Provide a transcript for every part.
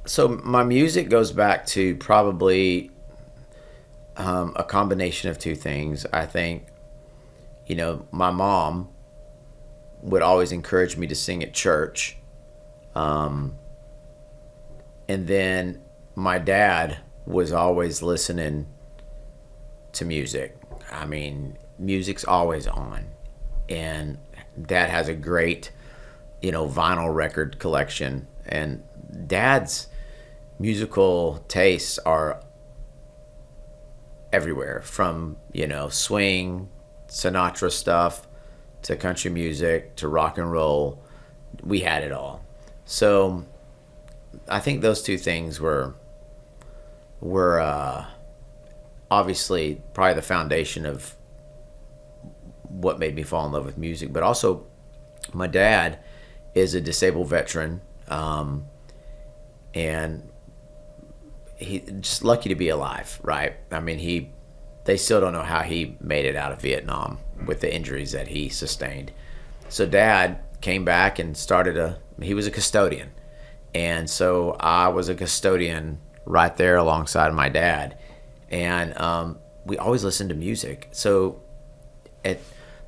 So my music goes back to probably a combination of two things. I think, my mom would always encourage me to sing at church. And then my dad was always listening to music. I mean, music's always on. And dad has a great, vinyl record collection. And dad's musical tastes are everywhere, from, swing, Sinatra stuff, to country music, to rock and roll. We had it all. So I think those two things were obviously probably the foundation of what made me fall in love with music. But also, my dad is a disabled veteran, and he just lucky to be alive, right? I mean, they still don't know how he made it out of Vietnam with the injuries that he sustained. So Dad came back and he was a custodian. And so I was a custodian right there alongside my dad. And we always listened to music. So at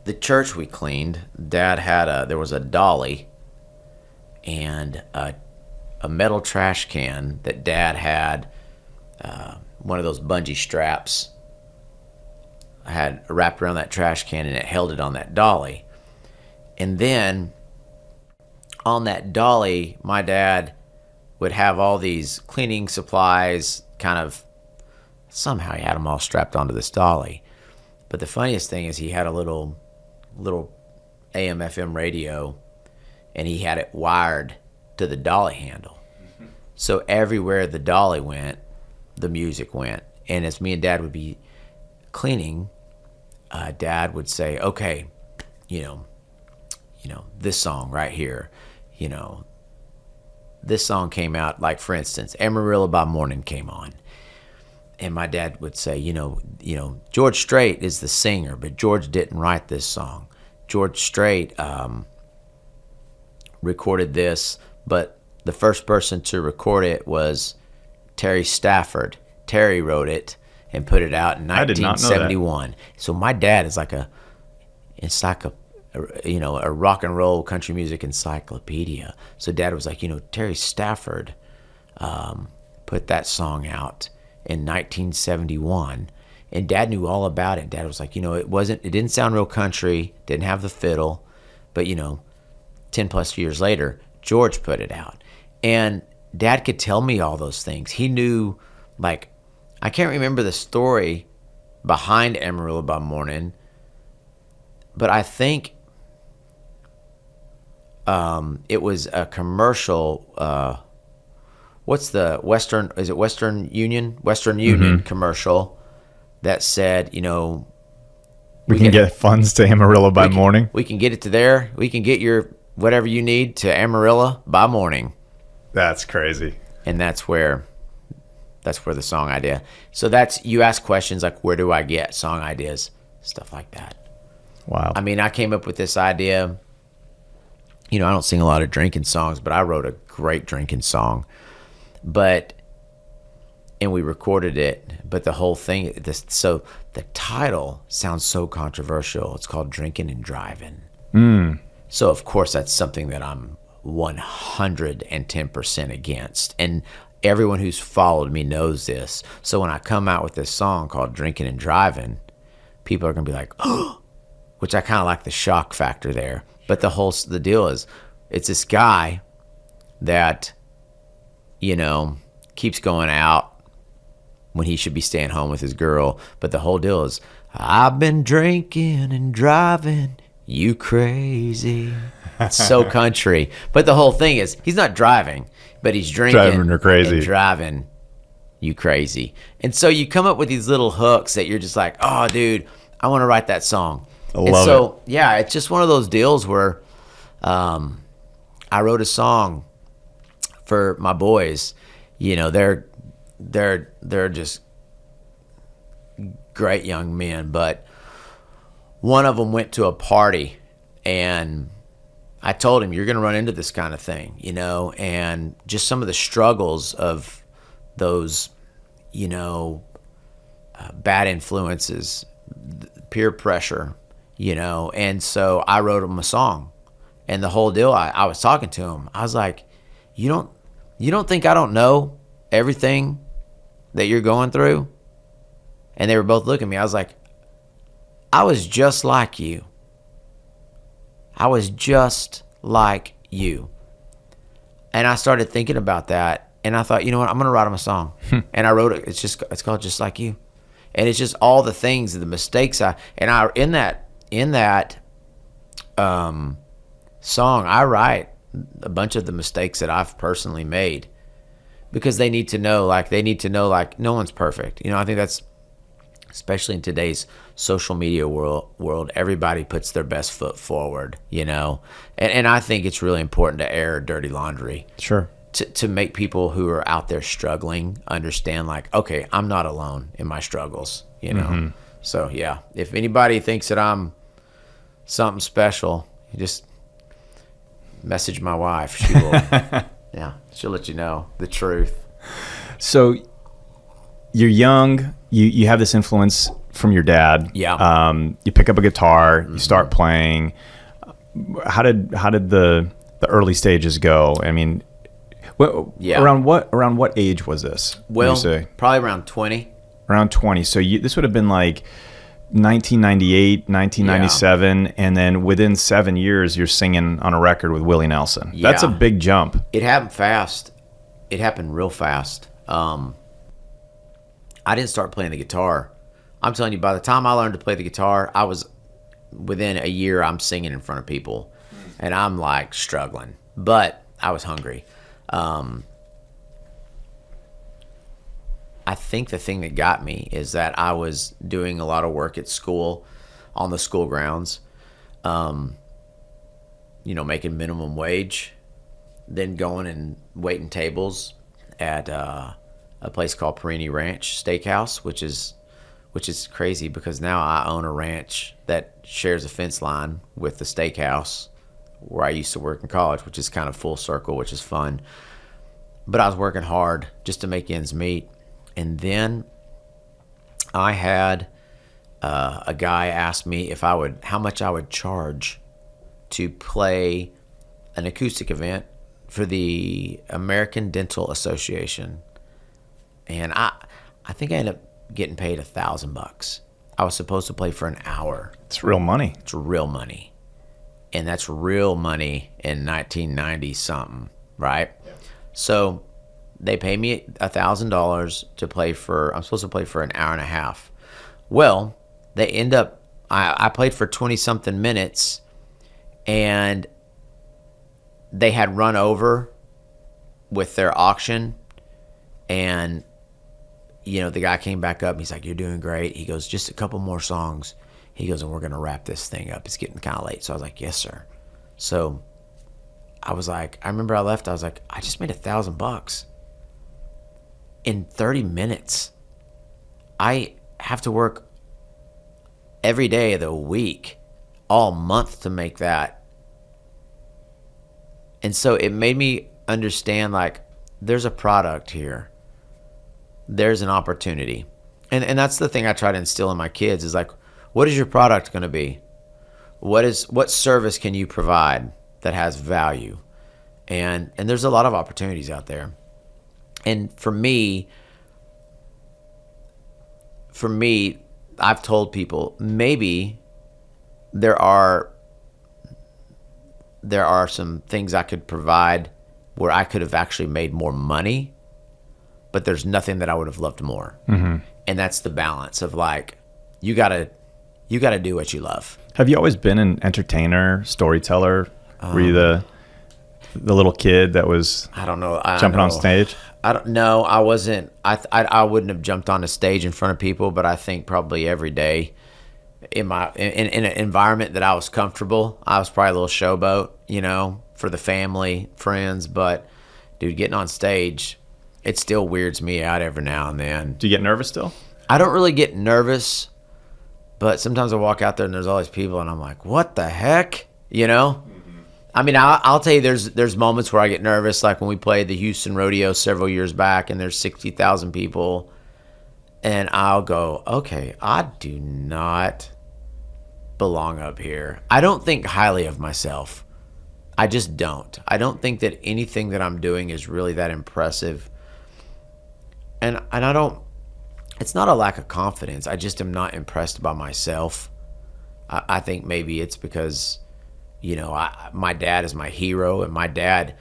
the church we cleaned, Dad there was a dolly and a metal trash can that Dad had, one of those bungee straps had wrapped around that trash can, and it held it on that dolly. And then on that dolly, my dad would have all these cleaning supplies, somehow he had them all strapped onto this dolly. But the funniest thing is he had a little AM FM radio, and he had it wired to the dolly handle. So everywhere the dolly went, the music went. And as me and Dad would be cleaning, Dad would say, okay, this song right here, this song came out, like, for instance, Amarillo by Morning came on. And my dad would say, George Strait is the singer, but George didn't write this song. George Strait recorded this, but the first person to record it was Terry Stafford. Terry wrote it and put it out in 1971. So my dad is like a rock and roll country music encyclopedia. So Dad was like, Terry Stafford put that song out in 1971, and Dad knew all about it. Dad was like, it didn't sound real country, didn't have the fiddle, but 10 plus years later, George put it out. And Dad could tell me all those things. He knew, like, I can't remember the story behind Amarillo by Morning, but I think it was a commercial. What's the Western? Is it Western Union? Western Union commercial that said, we can get funds to Amarillo by morning. We can get it to there. We can get your whatever you need to Amarillo by morning. That's crazy. And that's where the song idea. So you ask questions like, where do I get song ideas? Stuff like that. Wow. I mean, I came up with this idea. I don't sing a lot of drinking songs, but I wrote a great drinking song. And we recorded it, but the whole thing, so the title sounds so controversial. It's called Drinking and Driving. So of course that's something that I'm 110% against. And everyone who's followed me knows this. So when I come out with this song called Drinking and Driving, people are going to be like, oh, which I kind of like the shock factor there. But the deal is, it's this guy that, keeps going out when he should be staying home with his girl. But the whole deal is, I've been drinking and driving you crazy. It's so country. But the whole thing is, he's not driving, but he's drinking her crazy. And driving you crazy. And so you come up with these little hooks that you're just like, oh, dude, I want to write that song. I love it. Yeah, it's just one of those deals where I wrote a song for my boys. They're just great young men, but one of them went to a party and I told him, you're going to run into this kind of thing, you know, and just some of the struggles of those, you know, bad influences, peer pressure, you know. And so I wrote him a song, and the whole deal, I was talking to him. I was like, you don't think I don't know everything that you're going through? And they were both looking at me. I was like, I was just like you. I was just like you. And I started thinking about that, and I thought, you know what, I'm going to write him a song. And I wrote it. It's called Just Like You. And it's just all the things, the mistakes in that song, I write a bunch of the mistakes that I've personally made, because they need to know, like no one's perfect. You know, I think that's, especially in today's social media world, everybody puts their best foot forward, you know, and I think it's really important to air dirty laundry. Sure. To make people who are out there struggling understand, like, okay, I'm not alone in my struggles, you know. Mm-hmm. So yeah, if anybody thinks that I'm something special, you just message my wife. She will, yeah, she'll let you know the truth. So you're young. You have this influence from your dad. Yeah. You pick up a guitar. Mm-hmm. You start playing. How did the early stages go? I mean, around what age was this? Well, probably around 20. Around 20. So this would have been like 1998, 1997, yeah. And then within 7 years, you're singing on a record with Willie Nelson. Yeah. That's a big jump. It happened fast. It happened real fast. I didn't start playing the guitar. I'm telling you, by the time I learned to play the guitar, I was, within a year, I'm singing in front of people. And I'm like struggling. But I was hungry. I think the thing that got me is that I was doing a lot of work at school, on the school grounds, you know, making minimum wage, then going and waiting tables at a place called Perini Ranch Steakhouse, which is crazy because now I own a ranch that shares a fence line with the steakhouse where I used to work in college, which is kind of full circle, which is fun. But I was working hard just to make ends meet. And then I had a guy ask me how much I would charge to play an acoustic event for the American Dental Association. And I think I ended up getting paid $1,000. I was supposed to play for an hour. It's real money. It's real money. And that's real money in 1990 something, right? Yeah. So they pay me $1,000 to play I'm supposed to play for an hour and a half. Well, they end up, I played for 20 something minutes, and they had run over with their auction. And, you know, the guy came back up and he's like, "You're doing great." He goes, "Just a couple more songs." He goes, "And we're going to wrap this thing up. It's getting kind of late." So I was like, "Yes, sir." So I was like, I remember I left. I was like, I just made $1,000 in 30 minutes. I have to work every day of the week, all month to make that. And so it made me understand, like, there's a product here. There's an opportunity. And that's the thing I try to instill in my kids is like, what is your product going to be? What service can you provide that has value? And there's a lot of opportunities out there. And for me, I've told people maybe there are some things I could provide where I could have actually made more money, but there's nothing that I would have loved more. Mm-hmm. And that's the balance of, like, you gotta do what you love. Have you always been an entertainer, storyteller? Were you the little kid that was jumping on stage? I don't know. I wasn't. I wouldn't have jumped on a stage in front of people, but I think probably every day in an environment that I was comfortable, I was probably a little showboat, you know, for the family, friends. But dude, getting on stage, it still weirds me out every now and then. Do you get nervous still? I don't really get nervous, but sometimes I walk out there and there's all these people and I'm like, what the heck? You know? Mm-hmm. I mean, I'll tell you, there's moments where I get nervous, like when we played the Houston Rodeo several years back, and there's 60,000 people, and I'll go, okay, I do not belong up here. I don't think highly of myself. I just don't. I don't think that anything that I'm doing is really that impressive, and I don't. It's not a lack of confidence. I just am not impressed by myself. I think maybe it's because, you know, my dad is my hero, and my dad,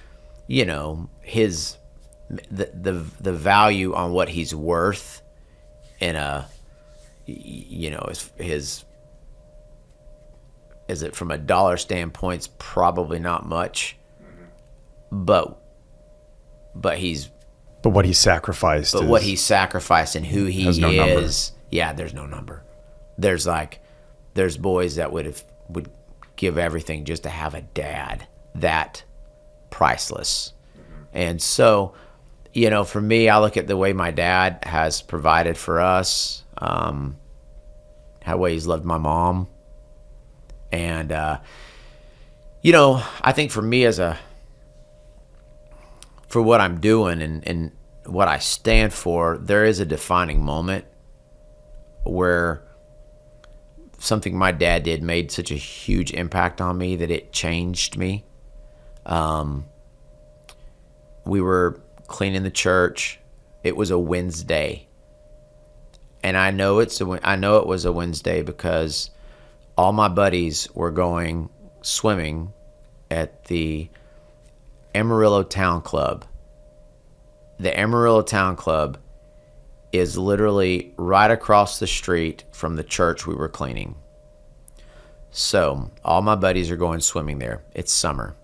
you know, the value on what he's worth in a, you know, his is it from a dollar standpoint's probably not much, but he's. But what he sacrificed. But what he sacrificed and who he is. Yeah, there's no number. There's boys that would give everything just to have a dad that priceless. And so, you know, for me, I look at the way my dad has provided for us, how way he's loved my mom. And, you know, I think for me for what I'm doing and what I stand for, there is a defining moment where something my dad did made such a huge impact on me that it changed me. We were cleaning the church. It was a Wednesday, and I know it was a Wednesday because all my buddies were going swimming at the Amarillo Town Club. The Amarillo Town Club is literally right across the street from the church we were cleaning. So all my buddies are going swimming there. It's summer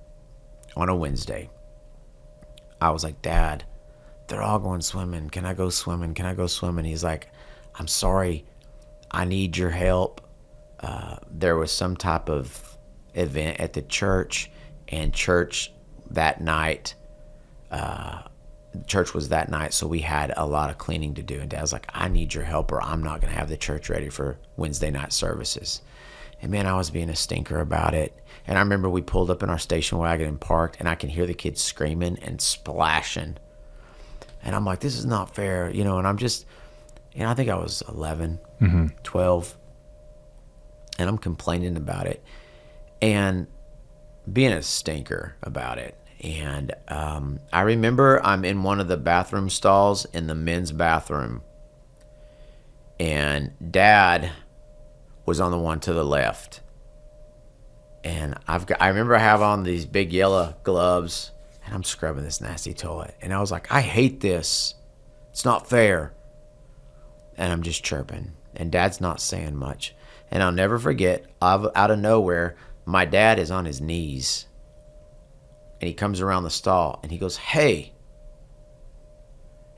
on a Wednesday. I was like, Dad, they're all going swimming. Can I go swimming? Can I go swimming? He's like, I'm sorry. I need your help. There was some type of event at the church, and church that night, church was that night, so we had a lot of cleaning to do. And Dad was like, I need your help or I'm not going to have the church ready for Wednesday night services. And man, I was being a stinker about it. And I remember we pulled up in our station wagon and parked, and I can hear the kids screaming and splashing. And I'm like, this is not fair, you know, and I'm just, you know, I think I was 11, 12, and I'm complaining about it and being a stinker about it. And I remember I'm in one of the bathroom stalls in the men's bathroom, and Dad was on the one to the left. And I remember I have on these big yellow gloves, and I'm scrubbing this nasty toilet. And I was like, I hate this. It's not fair. And I'm just chirping, and Dad's not saying much. And I'll never forget, out of nowhere, my dad is on his knees. And he comes around the stall, and he goes, hey.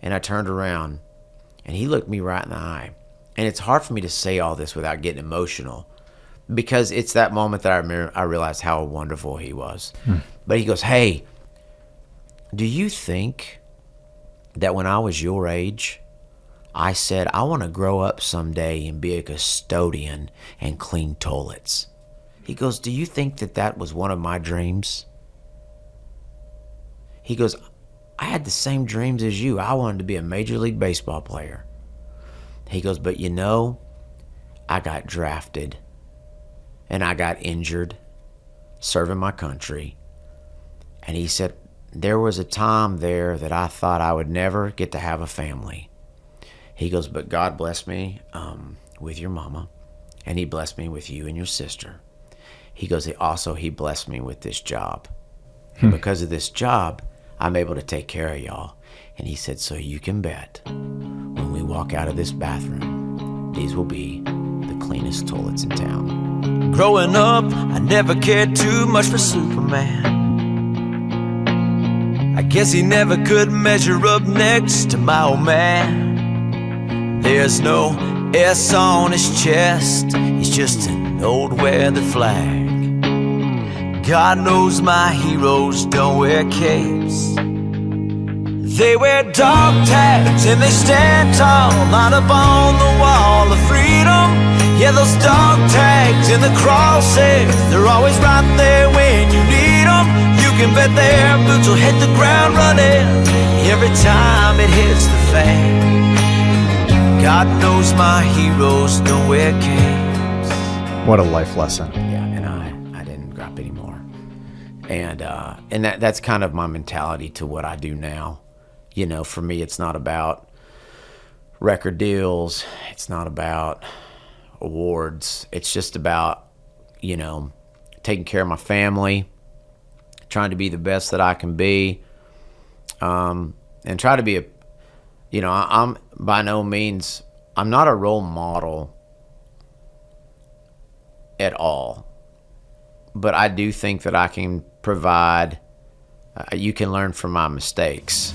And I turned around, and he looked me right in the eye. And it's hard for me to say all this without getting emotional, because it's that moment that I realized how wonderful he was. But he goes, hey, do you think that when I was your age, I said, I want to grow up someday and be a custodian and clean toilets? He goes, do you think that was one of my dreams? He goes, I had the same dreams as you. I wanted to be a Major League Baseball player. He goes, but you know, I got drafted and I got injured serving my country. And he said, there was a time there that I thought I would never get to have a family. He goes, but God blessed me with your mama, and he blessed me with you and your sister. He goes, he blessed me with this job. And because of this job, I'm able to take care of y'all. And he said, so you can bet when we walk out of this bathroom, these will be the cleanest toilets in town. Growing up, I never cared too much for Superman. I guess he never could measure up next to my old man. There's no S on his chest, he's just an old weathered flag. God knows my heroes don't wear capes. They wear dog tags and they stand tall, out up on the wall of freedom. Yeah, those dog tags and the crosshairs, they're always right there when you need them. can bet their boots will hit the ground running every time it hits the fan. God knows my heroes know where caves. What a life lesson. Yeah, and I didn't grab anymore. And that's kind of my mentality to what I do now. You know, for me, it's not about record deals. It's not about awards. It's just about, you know, taking care of my family, trying to be the best that I can be, and try to be I'm by no means, I'm not a role model at all, but I do think that I can provide, you can learn from my mistakes.